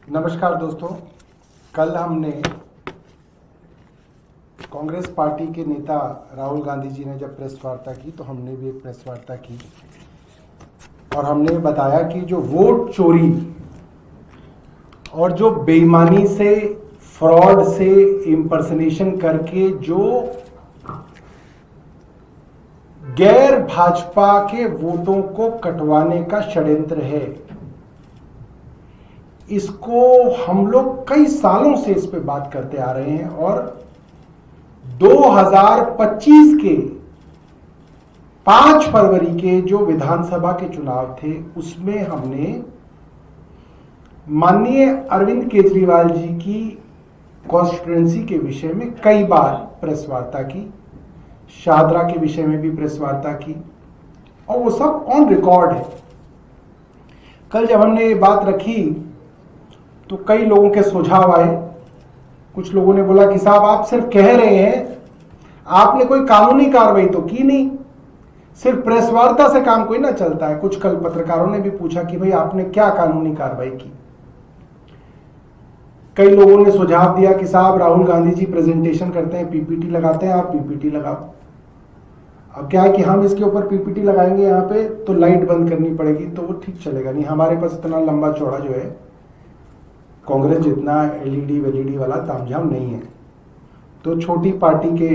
नमस्कार दोस्तों, कल हमने कांग्रेस पार्टी के नेता राहुल गांधी जी ने जब प्रेस वार्ता की तो हमने भी एक प्रेस वार्ता की और हमने बताया कि जो वोट चोरी और जो बेईमानी से, फ्रॉड से, इम्पर्सनेशन करके जो गैर भाजपा के वोटों को कटवाने का षड्यंत्र है, इसको हम लोग कई सालों से इस पे बात करते आ रहे हैं और 2025 के 5 फरवरी के जो विधानसभा के चुनाव थे उसमें हमने माननीय अरविंद केजरीवाल जी की कॉन्स्टिट्यूएंसी के विषय में कई बार प्रेस वार्ता की, शाहदरा के विषय में भी प्रेस वार्ता की और वो सब ऑन रिकॉर्ड है। कल जब हमने ये बात रखी तो कई लोगों के सुझाव आए। कुछ लोगों ने बोला कि साहब आप सिर्फ कह रहे हैं, आपने कोई कानूनी कार्रवाई तो की नहीं, सिर्फ प्रेस वार्ता से काम कोई ना चलता है। कुछ कल पत्रकारों ने भी पूछा कि भाई आपने क्या कानूनी कार्रवाई की। कई लोगों ने सुझाव दिया कि साहब राहुल गांधी जी प्रेजेंटेशन करते हैं, पीपीटी लगाते हैं, आप पीपीटी लगाओ। अब क्या है कि हम इसके ऊपर पीपीटी लगाएंगे यहाँ पे तो लाइट बंद करनी पड़ेगी, तो वो ठीक चलेगा नहीं। हमारे पास इतना लंबा चौड़ा जो है कांग्रेस जितना एलईडी वेलईडी वाला तामझाम नहीं है, तो छोटी पार्टी के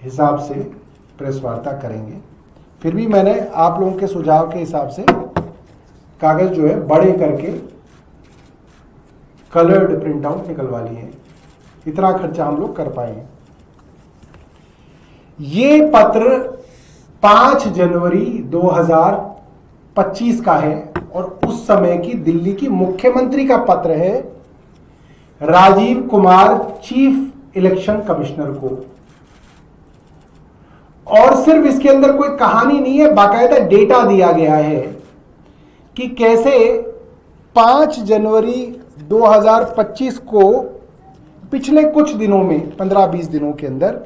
हिसाब से प्रेस वार्ता करेंगे। फिर भी मैंने आप लोगों के सुझाव के हिसाब से कागज जो है बड़े करके कलर्ड प्रिंट आउट निकलवा लिए हैं। इतना खर्चा हम लोग कर पाए हैं। ये पत्र 5 जनवरी 2025 का है और उस समय की दिल्ली की मुख्यमंत्री का पत्र है Rajiv Kumar chief election commissioner को। और सिर्फ इसके अंदर कोई कहानी नहीं है, बाकायदा डेटा दिया गया है कि कैसे 5 जनवरी 2025 को पिछले कुछ दिनों में 15-20 दिनों के अंदर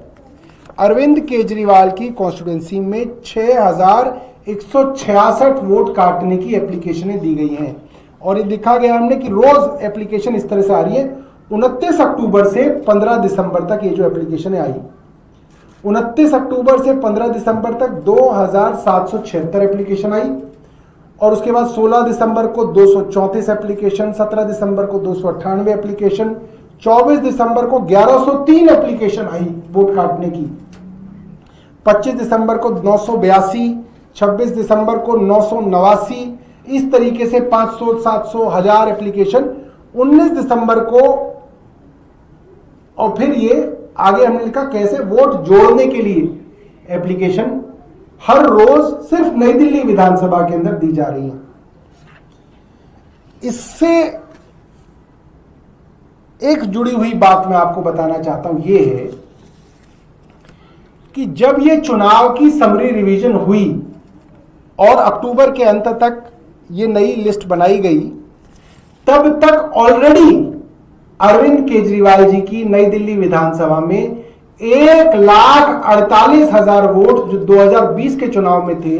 अरविंद केजरीवाल की कॉन्स्टिट्यूएंसी में 6166 वोट काटने की एप्लीकेशनें दी गई हैं। और ये दिखा गया हमने कि रोज एप्लीकेशन इस तरह से आ रही है। 29 अक्टूबर से 15 दिसंबर तक ये जो एप्लीकेशनें आई, 29 अक्टूबर से 15 दिसंबर तक 2776 एप्लीकेशन आई और उसके बाद 16 दिसंबर को 234 एप्लीकेशन, 17 दिसंबर को 298 एप्लीकेशन, 24 दिसंबर को 1103 एप्लीकेशन आई वोट काटने की, 25 दिसंबर को 982, 26 दिसंबर को 989, इस तरीके से 500, 700, 1000 एप्लीकेशन 19 दिसंबर को। और फिर ये आगे हमने लिखा कैसे वोट जोड़ने के लिए एप्लीकेशन हर रोज सिर्फ नई दिल्ली विधानसभा के अंदर दी जा रही है। इससे एक जुड़ी हुई बात मैं आपको बताना चाहता हूं, ये है कि जब ये चुनाव की समरी रिवीजन हुई और अक्टूबर के अंत तक ये नई लिस्ट बनाई गई, तब तक ऑलरेडी अरविंद केजरीवाल जी की नई दिल्ली विधानसभा में 1,48,000 वोट जो 2020 के चुनाव में थे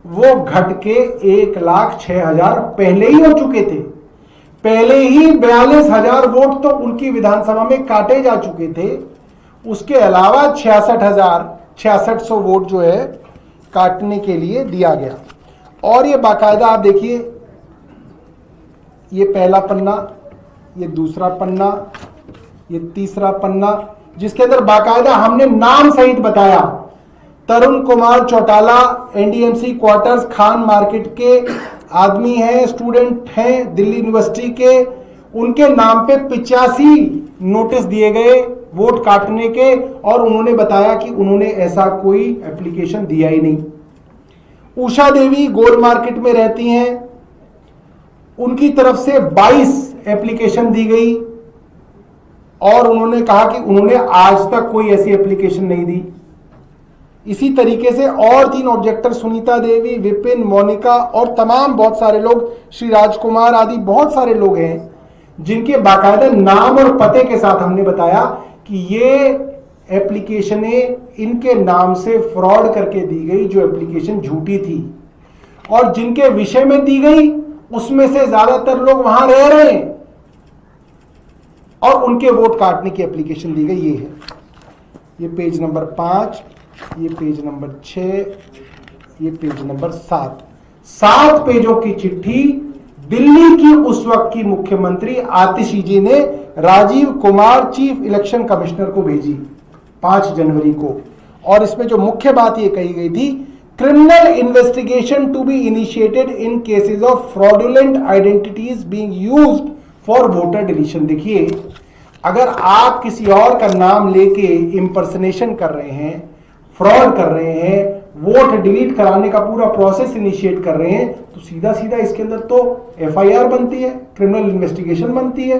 वो घट के 1,06,000 पहले ही हो चुके थे। पहले ही 42,000 वोट तो उनकी विधानसभा में काटे जा चुके थे। उसके अलावा 66,600 वोट जो है काटने के लिए दिया गया। और ये बाकायदा आप देखिए, ये पहला पन्ना, ये दूसरा पन्ना, ये तीसरा पन्ना, जिसके अंदर बाकायदा हमने नाम सहित बताया। Tarun Kumar Chautala NDMC quarters Khan market के आदमी हैं, स्टूडेंट हैं दिल्ली यूनिवर्सिटी के, उनके नाम पे 85 नोटिस दिए गए वोट काटने के और उन्होंने बताया कि उन्होंने ऐसा कोई एप्लीकेशन दिया ही नहीं। उषा देवी गोल मार्केट में रहती हैं, उनकी तरफ से 22 एप्लीकेशन दी गई और उन्होंने कहा कि उन्होंने आज तक कोई ऐसी एप्लीकेशन नहीं दी। इसी तरीके से और 3 ऑब्जेक्टर, सुनीता देवी, विपिन, मोनिका और तमाम बहुत सारे लोग, श्री राजकुमार आदि बहुत सारे लोग हैं जिनके बाकायदा नाम और पते के साथ हमने बताया कि ये एप्लीकेशनें इनके नाम से फ्रॉड करके दी गई, जो एप्लीकेशन झूठी थी और जिनके विषय में दी गई उसमें से ज्यादातर लोग वहां रह रहे हैं और उनके वोट काटने की एप्लीकेशन दी गई। ये है, ये पेज नंबर 5, ये पेज नंबर 6, ये पेज नंबर 7 पेजों की चिट्ठी दिल्ली की उस वक्त की मुख्यमंत्री आतिशी जी ने Rajiv Kumar chief election commissioner को भेजी 5 जनवरी को। और इसमें जो मुख्य बात ये कही गई थी, criminal investigation to be initiated in cases of fraudulent identities being used for voter deletion. देखिए, अगर आप किसी और का नाम लेके इंपर्सनेशन कर रहे हैं, फ्रॉड कर रहे हैं, वोट डिलीट कराने का पूरा प्रोसेस इनिशिएट कर रहे हैं, तो सीधा सीधा इसके अंदर तो एफआईआर बनती है, क्रिमिनल इन्वेस्टिगेशन बनती है।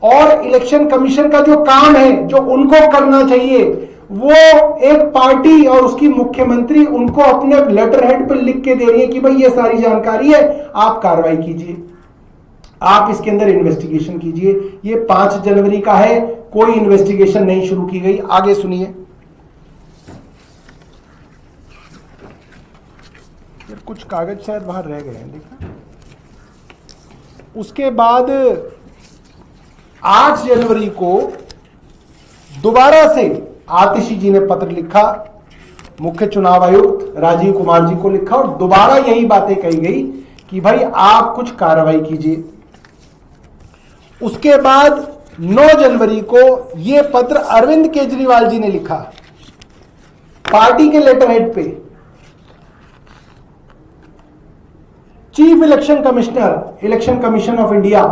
और इलेक्शन कमीशन का जो काम है, जो उनको करना चाहिए, वो एक पार्टी और उसकी मुख्यमंत्री उनको अपने लेटर हेड पर लिख के दे रही है कि भाई ये सारी जानकारी है, आप कार्रवाई कीजिए, आप इसके अंदर इन्वेस्टिगेशन कीजिए। ये 5 जनवरी का है, कोई इन्वेस्टिगेशन नहीं शुरू की गई। आगे सुनिए, कुछ कागज शायद बाहर रह गए हैं, देखा। उसके बाद 8 जनवरी को दोबारा से आतिशी जी ने पत्र लिखा, मुख्य चुनाव आयुक्त राजीव कुमार जी को लिखा और दोबारा यही बातें कही गई कि भाई आप कुछ कार्रवाई कीजिए। उसके बाद 9 जनवरी को यह पत्र अरविंद केजरीवाल जी ने लिखा पार्टी के लेटर हेड पे, chief election commissioner, election Commission of India,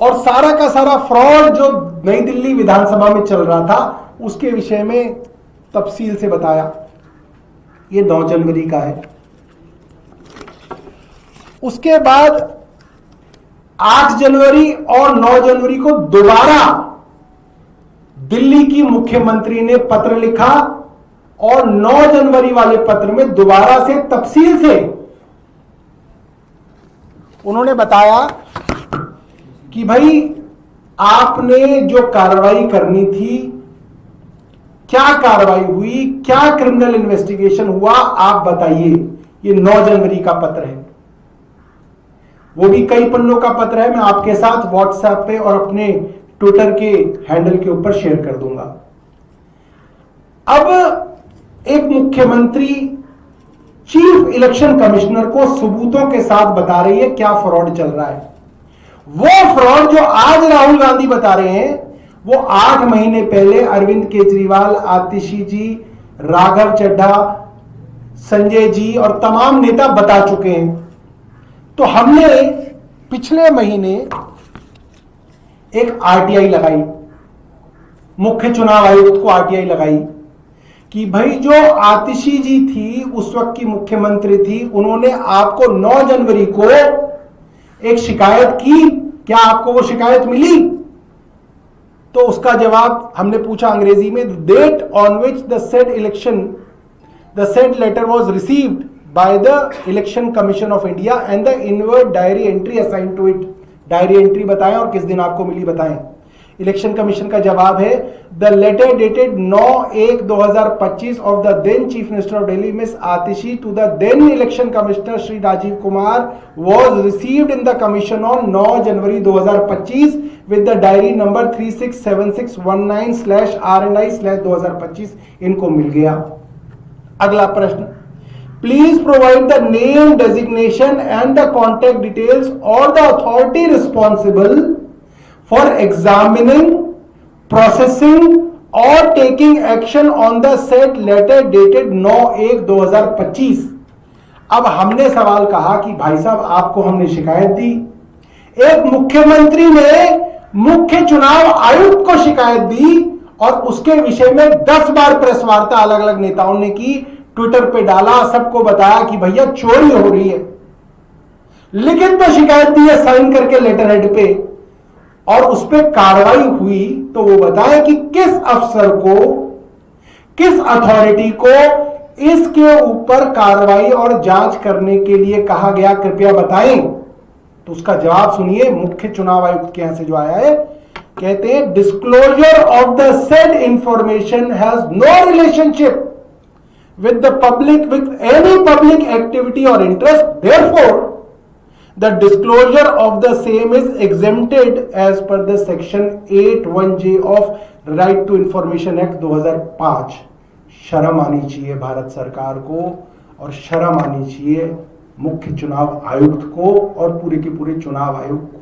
और सारा का सारा फ्रॉड जो नई दिल्ली विधानसभा में चल रहा था उसके विषय में तफसील से बताया। ये 9 जनवरी का है। उसके बाद 8 जनवरी और 9 जनवरी को दोबारा दिल्ली की मुख्यमंत्री ने पत्र लिखा और 9 जनवरी वाले पत्र में दोबारा से तफसील से उन्होंने बताया कि भाई आपने जो कार्रवाई करनी थी, क्या कार्रवाई हुई, क्या क्रिमिनल इन्वेस्टिगेशन हुआ, आप बताइए। ये 9 जनवरी का पत्र है, वो भी कई पन्नों का पत्र है। मैं आपके साथ व्हाट्सएप पे और अपने ट्विटर के हैंडल के ऊपर शेयर कर दूंगा। अब एक मुख्यमंत्री चीफ इलेक्शन कमिश्नर को सबूतों के साथ बता रही है क्या फ्रॉड चल रहा है। वो फ्रॉड जो आज राहुल गांधी बता रहे हैं, वो 8 महीने पहले अरविंद केजरीवाल, आतिशी जी, राघव चड्ढा, संजय जी और तमाम नेता बता चुके हैं। तो हमने पिछले महीने एक आरटीआई लगाई, मुख्य चुनाव आयुक्त को आरटीआई लगाई कि भाई जो आतिशी जी थी, उस वक्त की मुख्यमंत्री थी, उन्होंने आपको 9 जनवरी को एक शिकायत की, क्या आपको वो शिकायत मिली? तो उसका जवाब हमने पूछा अंग्रेजी में, date on which the said letter was received by the Election Commission of India and the inward diary entry assigned to it. Diary entry बताएं और किस दिन आपको मिली बताएं। इलेक्शन कमीशन का जवाब है, the letter dated 9/1/2025 of the then chief minister of Delhi Miss Atishi to the then election commissioner Shri Rajiv Kumar was received in the commission on 9 January 2025 with the diary number 367619/RNI/2025। इनको मिल गया। अगला प्रश्न, please provide the name, designation and the contact details और the authority responsible for examining, processing or taking action on the said letter dated 9/1/2025। अब हमने सवाल कहा कि भाई साहब आपको हमने शिकायत दी, एक मुख्यमंत्री ने मुख्य चुनाव आयुक्त को शिकायत दी और उसके विषय में 10 बार प्रेस वार्ता अलग अलग नेताओं ने की, ट्विटर पे डाला, सबको बताया कि भैया चोरी हो रही है, लिखित में शिकायत दी है साइन करके लेटर हेड पे, और उस पर कार्रवाई हुई। तो वो बताएं कि किस अफसर को, किस अथॉरिटी को इसके ऊपर कार्रवाई और जांच करने के लिए कहा गया, कृपया बताएं। तो उसका जवाब सुनिए, मुख्य चुनाव आयुक्त के यहां से जो आया है, कहते हैं disclosure of the said information has no relationship with the public, with any public activity और interest, therefore the disclosure of the same is exempted as per the section 81J of right to information act 2005। शर्म आनी चाहिए भारत सरकार को और शर्म आनी चाहिए मुख्य चुनाव आयुक्त को और पूरे के पूरे चुनाव आयोग को।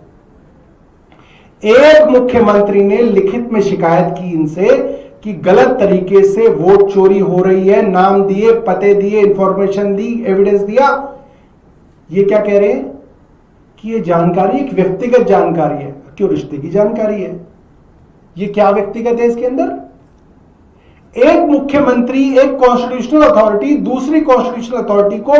एक मुख्यमंत्री ने लिखित में शिकायत की इनसे कि गलत तरीके से वोट चोरी हो रही है, नाम दिए, पते दिए, इंफॉर्मेशन दी, एविडेंस दिया। ये क्या कह रहे हैं कि ये जानकारी एक व्यक्तिगत जानकारी है। क्यों? रिश्ते की जानकारी है। ये क्या व्यक्तिगत है इसके अंदर? एक मुख्यमंत्री, एक कॉन्स्टिट्यूशनल अथॉरिटी दूसरी कॉन्स्टिट्यूशनल अथॉरिटी को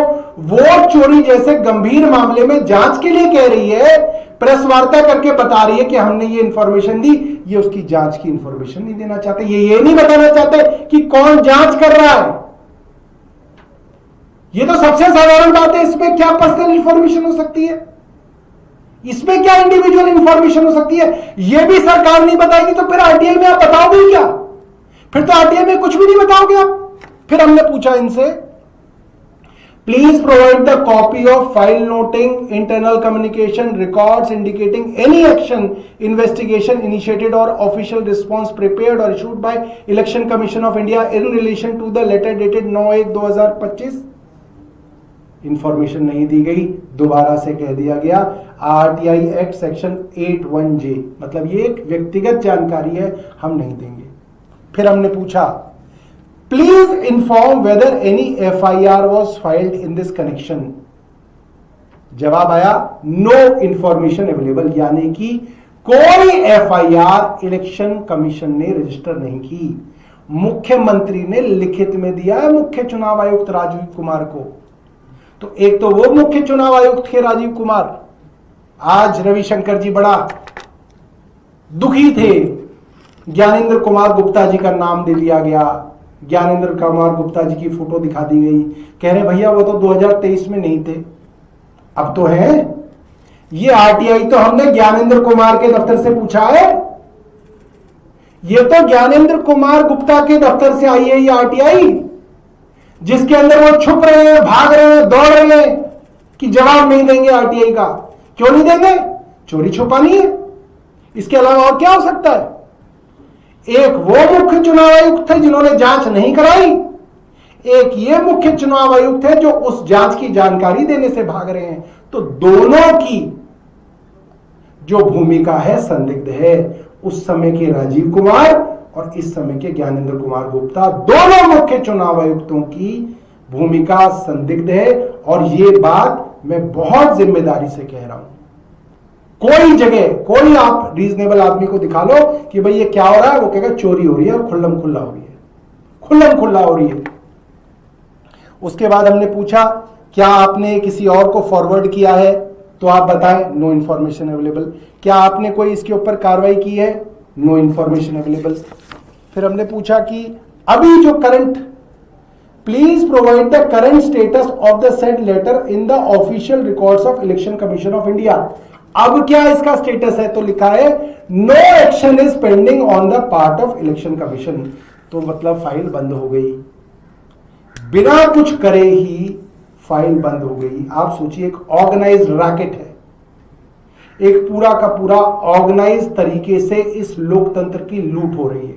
वोट चोरी जैसे गंभीर मामले में जांच के लिए कह रही है, प्रेस वार्ता करके बता रही है कि हमने ये इंफॉर्मेशन दी। ये उसकी जांच की इंफॉर्मेशन नहीं देना चाहते, ये नहीं बताना चाहते कि कौन जांच कर रहा है। ये तो सबसे साधारण बात है। इसमें क्या पर्सनल इंफॉर्मेशन हो सकती है? इसमें क्या इंडिविजुअल इंफॉर्मेशन हो सकती है? यह भी सरकार नहीं बताएगी तो फिर आरटीआई में आप बताओगे क्या? फिर तो आरटीआई में कुछ भी नहीं बताओगे आप। फिर हमने पूछा इनसे, please provide the copy of file noting internal communication records indicating any action investigation initiated और ऑफिशियल रिस्पॉन्स प्रिपेयर्ड और issued by Election Commission of India in relation to the letter dated 9/1/2025। Information नहीं दी गई। दोबारा से कह दिया गया आरटीआई एक्ट सेक्शन 81J, मतलब ये एक व्यक्तिगत जानकारी है, हम नहीं देंगे। फिर हमने पूछा, please inform whether any FIR was filed in this connection. जवाब आया नो इंफॉर्मेशन अवेलेबल, यानी कि कोई FIR इलेक्शन कमीशन ने रजिस्टर नहीं की। मुख्यमंत्री ने लिखित में दिया है मुख्य चुनाव आयुक्त राजीव कुमार को। तो एक तो वो मुख्य चुनाव आयुक्त थे राजीव कुमार। आज रविशंकर जी बड़ा दुखी थे, ज्ञानेंद्र कुमार गुप्ता जी का नाम दे दिया गया, ज्ञानेंद्र कुमार गुप्ता जी की फोटो दिखा दी गई। कह रहे भैया वो तो 2023 में नहीं थे, अब तो है। ये आरटीआई तो हमने ज्ञानेंद्र कुमार के दफ्तर से पूछा है। ये तो ज्ञानेंद्र कुमार गुप्ता के दफ्तर से आई है ये आरटीआई, जिसके अंदर वो छुप रहे हैं, भाग रहे हैं, दौड़ रहे हैं कि जवाब नहीं देंगे आरटीआई का। क्यों नहीं देंगे? चोरी छुपानी है। इसके अलावा और क्या हो सकता है? एक वो मुख्य चुनाव आयुक्त थे जिन्होंने जांच नहीं कराई, एक ये मुख्य चुनाव आयुक्त है जो उस जांच की जानकारी देने से भाग रहे हैं। तो दोनों की जो भूमिका है संदिग्ध है। उस समय के राजीव कुमार और इस समय के ज्ञानेंद्र कुमार गुप्ता, दोनों मुख्य चुनाव आयुक्तों की भूमिका संदिग्ध है। और ये बात मैं बहुत जिम्मेदारी से कह रहा हूं। कोई जगह कोई आप रीजनेबल आदमी को दिखा लो कि भाई ये क्या हो रहा है, वो कहेगा चोरी हो रही है और खुल्लम खुल्ला हो रही है, खुल्लम खुल्ला हो रही है। उसके बाद हमने पूछा, क्या आपने किसी और को फॉरवर्ड किया है? तो आप बताएं, नो इंफॉर्मेशन अवेलेबल। क्या आपने कोई इसके ऊपर कार्रवाई की है? No information available. फिर हमने पूछा कि अभी जो current, please provide the current status of the said letter in the official records of Election Commission of India. अब क्या इसका स्टेटस है? तो लिखा है no action is pending on the part of Election Commission. तो मतलब फाइल बंद हो गई, बिना कुछ करे ही फाइल बंद हो गई। आप सोचिए, एक ऑर्गेनाइज्ड रैकेट है, एक पूरा का पूरा ऑर्गेनाइज तरीके से इस लोकतंत्र की लूट हो रही है।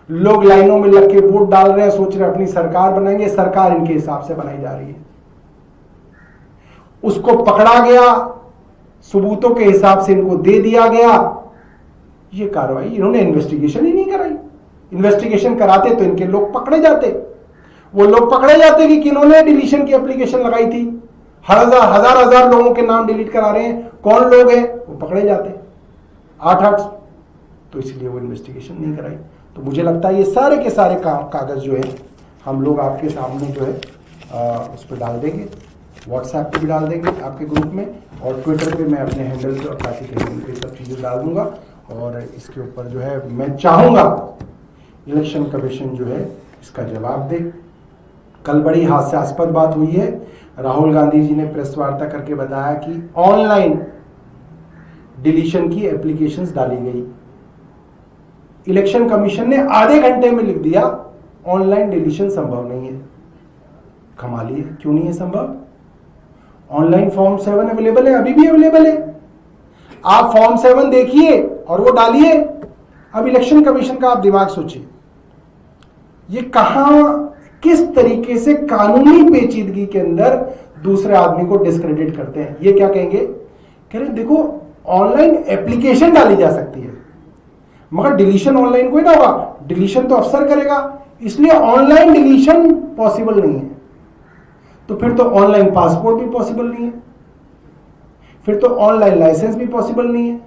लोग लाइनों में लग के वोट डाल रहे हैं, सोच रहे हैं अपनी सरकार बनाएंगे, सरकार इनके हिसाब से बनाई जा रही है। उसको पकड़ा गया, सबूतों के हिसाब से इनको दे दिया गया। ये कार्रवाई, इन्होंने इन्वेस्टिगेशन ही नहीं कराई। इन्वेस्टिगेशन कराते तो इनके लोग पकड़े जाते। वो लोग पकड़े जाते कि किन्होंने डिलीशन की एप्लीकेशन लगाई थी। हजार लोगों के नाम डिलीट करा रहे हैं, कौन लोग हैं, वो पकड़े जाते 8-8। तो इसलिए वो इन्वेस्टिगेशन नहीं कराई। तो मुझे लगता है ये सारे के सारे कागज जो है हम लोग आपके सामने जो है उस पर डाल देंगे, व्हाट्सएप पे भी डाल देंगे आपके ग्रुप में, और ट्विटर पे मैं अपने हैंडल पे और काशी के हैंडल पे सब चीज़ें डाल दूंगा। और इसके ऊपर जो है मैं चाहूँगा इलेक्शन कमीशन जो है इसका जवाब दे। कल बड़ी हास्यास्पद बात हुई है। राहुल गांधी जी ने प्रेस वार्ता करके बताया कि ऑनलाइन डिलीशन की एप्लीकेशंस डाली गई। इलेक्शन कमीशन ने आधे घंटे में लिख दिया ऑनलाइन डिलीशन संभव नहीं है। कमाल है, क्यों नहीं है संभव? ऑनलाइन फॉर्म 7 अवेलेबल है, अभी भी अवेलेबल है। आप फॉर्म 7 देखिए और वो डालिए। अब इलेक्शन कमीशन का आप दिमाग सोचिए, ये कहां किस तरीके से कानूनी पेचीदगी के अंदर दूसरे आदमी को डिस्क्रेडिट करते हैं। ये क्या कहेंगे, कह रहे देखो ऑनलाइन एप्लीकेशन डाली जा सकती है मगर डिलीशन ऑनलाइन कोई ना होगा, डिलीशन तो अफसर करेगा, इसलिए ऑनलाइन डिलीशन पॉसिबल नहीं है। तो फिर तो ऑनलाइन पासपोर्ट भी पॉसिबल नहीं है, फिर तो ऑनलाइन लाइसेंस भी पॉसिबल नहीं है,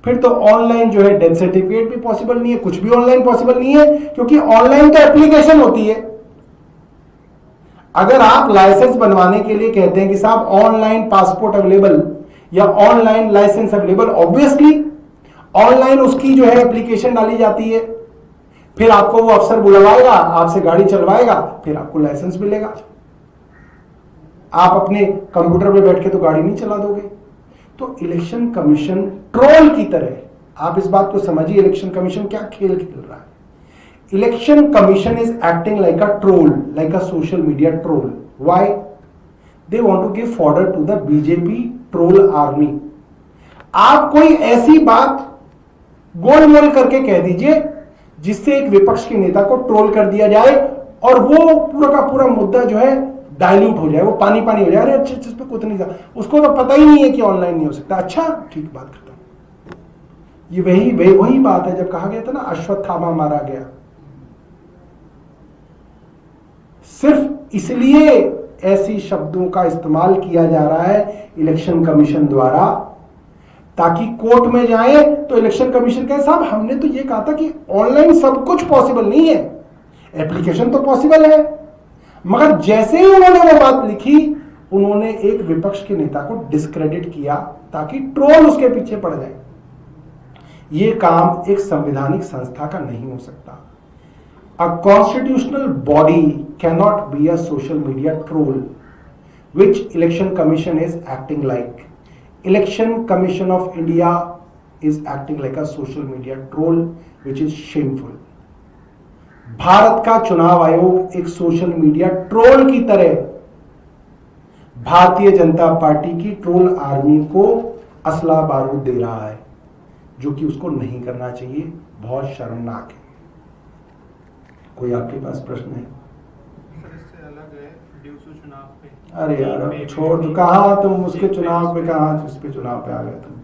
फिर तो ऑनलाइन जो है डेथ सर्टिफिकेट भी पॉसिबल नहीं है, कुछ भी ऑनलाइन पॉसिबल नहीं है, क्योंकि ऑनलाइन तो एप्लीकेशन होती है। अगर आप लाइसेंस बनवाने के लिए कहते हैं कि साहब ऑनलाइन पासपोर्ट अवेलेबल या online licence available, obviously online उसकी जो है एप्लीकेशन डाली जाती है, फिर आपको वो अफसर बुलवाएगा, आपसे गाड़ी चलवाएगा, फिर आपको लाइसेंस मिलेगा। आप अपने कंप्यूटर पे बैठ के तो गाड़ी नहीं चला दोगे। तो इलेक्शन कमीशन ट्रोल की तरह, आप इस बात को समझिए इलेक्शन कमीशन क्या खेल खेल रहा है। Election Commission is acting like a troll, like a social media troll. Why? They want to give fodder to the BJP troll army. आप कोई ऐसी बात गोल मोल करके कह दीजिए जिससे एक विपक्ष के नेता को ट्रोल कर दिया जाए और वो पूरा का पूरा मुद्दा जो है डाइल्यूट हो जाए, वो पानी पानी हो जाए। अरे अच्छे इस पर कुछ नहीं था, उसको तो पता ही नहीं है कि ऑनलाइन नहीं हो सकता। अच्छा ठीक, बात करता हूं। ये वही बात है जब कहा गया था ना अश्वत्थामा मारा गया, सिर्फ इसलिए ऐसी शब्दों का इस्तेमाल किया जा रहा है इलेक्शन कमीशन द्वारा ताकि कोर्ट में जाए तो इलेक्शन कमीशन कहे साहब हमने तो ये कहा था कि ऑनलाइन सब कुछ पॉसिबल नहीं है, एप्लीकेशन तो पॉसिबल है। मगर जैसे ही उन्होंने वो बात लिखी, उन्होंने एक विपक्ष के नेता को डिस्क्रेडिट किया ताकि ट्रोल उसके पीछे पड़ जाए। ये काम एक संवैधानिक संस्था का नहीं हो सकता। A constitutional body cannot be a social media troll, which Election Commission is acting like. Election Commission of India is acting like a social media troll, which is shameful. Bharat का चुनाव आयोग एक सोशल मीडिया ट्रोल की तरह Bharatiya Janata party की troll army को असला बारूद दे रहा है, जो कि उसको नहीं करना चाहिए। बहुत शर्मनाक है। कोई आपके पास प्रश्न है? सर इससे अलग है ड्यूसू चुनाव पे। अरे यार अब छोड़ दो, कहाँ तुम उसके चुनाव पे, कहाँ उस पे चुनाव पे आ गए तुम।